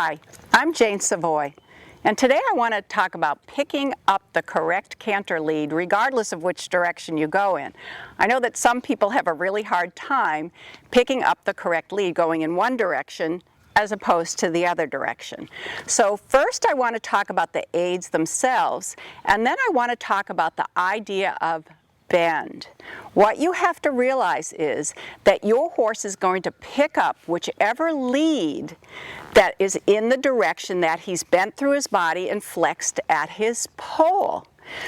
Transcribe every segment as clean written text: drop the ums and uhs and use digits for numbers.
Hi, I'm Jane Savole, and today I want to talk about picking up the correct canter lead regardless of which direction you go in. I know that some people have a really hard time picking up the correct lead going in one direction as opposed to the other direction. So first I want to talk about the aids themselves, and then I want to talk about the idea of bend. What you have to realize is that your horse is going to pick up whichever lead that is in the direction that he's bent through his body and flexed at his pole.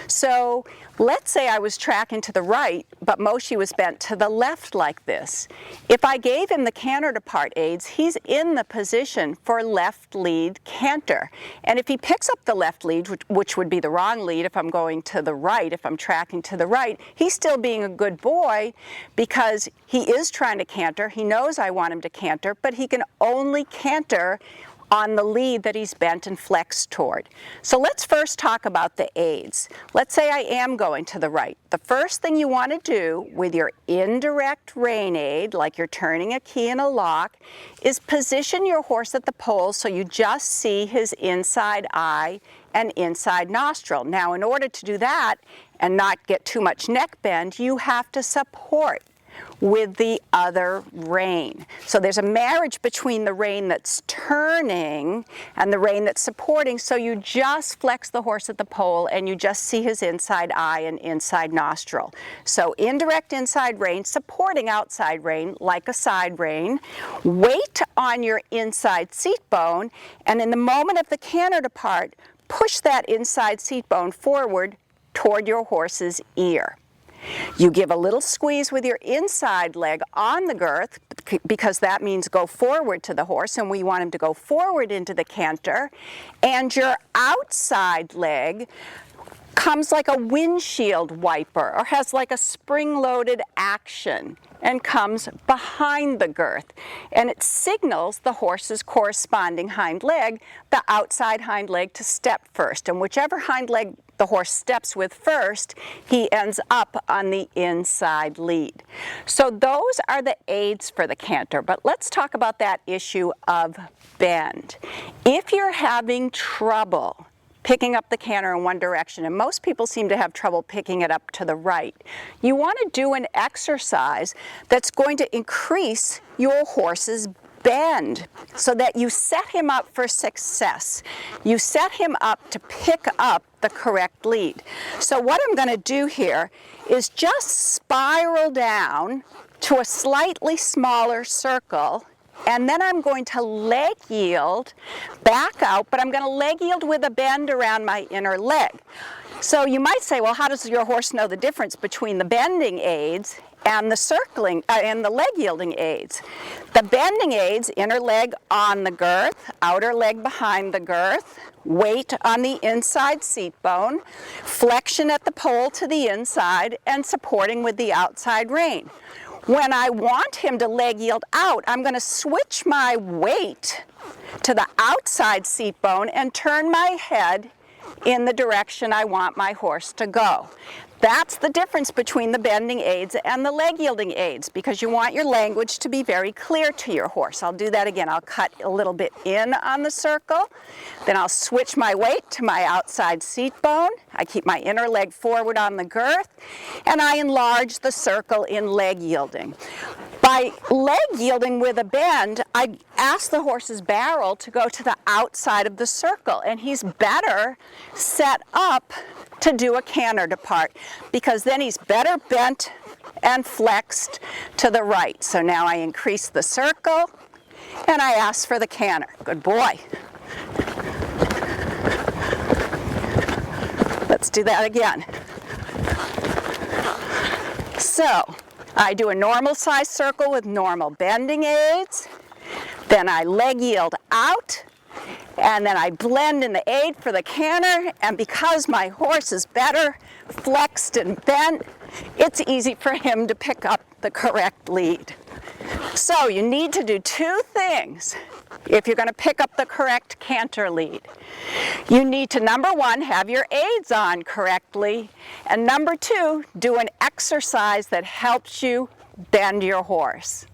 So let's say I was tracking to the right, but Moshi was bent to the left like this. If I gave him the canter depart aids, he's in the position for left lead canter. And if he picks up the left lead, which would be the wrong lead if I'm going to the right, if I'm tracking to the right, he's still being a good boy because he is trying to canter. He knows I want him to canter, but he can only canter on the lead that he's bent and flexed toward. So let's first talk about the aids. Let's say I am going to the right. The first thing you want to do with your indirect rein aid, like you're turning a key in a lock, is position your horse at the pole so you just see his inside eye and inside nostril. Now, in order to do that and not get too much neck bend, you have to support with the other rein. So there's a marriage between the rein that's turning and the rein that's supporting, so you just flex the horse at the pole and you just see his inside eye and inside nostril. So indirect inside rein, supporting outside rein like a side rein. Weight on your inside seat bone, and in the moment of the canter depart, push that inside seat bone forward toward your horse's ear. You give a little squeeze with your inside leg on the girth because that means go forward to the horse, and we want him to go forward into the canter. And your outside leg comes like a windshield wiper or has like a spring-loaded action and comes behind the girth. And it signals the horse's corresponding hind leg, the outside hind leg, to step first. And whichever hind leg the horse steps with first, he ends up on the inside lead. So those are the aids for the canter, but let's talk about that issue of bend. If you're having trouble picking up the canter in one direction, and most people seem to have trouble picking it up to the right, you want to do an exercise that's going to increase your horse's bend so that you set him up for success. You set him up to pick up the correct lead. So what I'm going to do here is just spiral down to a slightly smaller circle, and then I'm going to leg yield back out, but I'm going to leg yield with a bend around my inner leg. So you might say, well, how does your horse know the difference between the bending aids and the circling and the leg yielding aids? The bending aids, inner leg on the girth, outer leg behind the girth, weight on the inside seat bone, flexion at the pole to the inside, and supporting with the outside rein. When I want him to leg yield out, I'm going to switch my weight to the outside seat bone and turn my head in the direction I want my horse to go. That's the difference between the bending aids and the leg yielding aids, because you want your language to be very clear to your horse. I'll do that again. I'll cut a little bit in on the circle, then I'll switch my weight to my outside seat bone. I keep my inner leg forward on the girth, and I enlarge the circle in leg yielding. By leg yielding with a bend, I ask the horse's barrel to go to the outside of the circle, and he's better set up to do a canter depart, because then he's better bent and flexed to the right. So now I increase the circle and I ask for the canter. Good boy. Let's do that again. So I do a normal size circle with normal bending aids, then I leg yield out, and then I blend in the aid for the canter, and because my horse is better flexed and bent, it's easy for him to pick up the correct lead. So you need to do two things if you're going to pick up the correct canter lead. You need to, number one, have your aids on correctly, and number two, do an exercise that helps you bend your horse.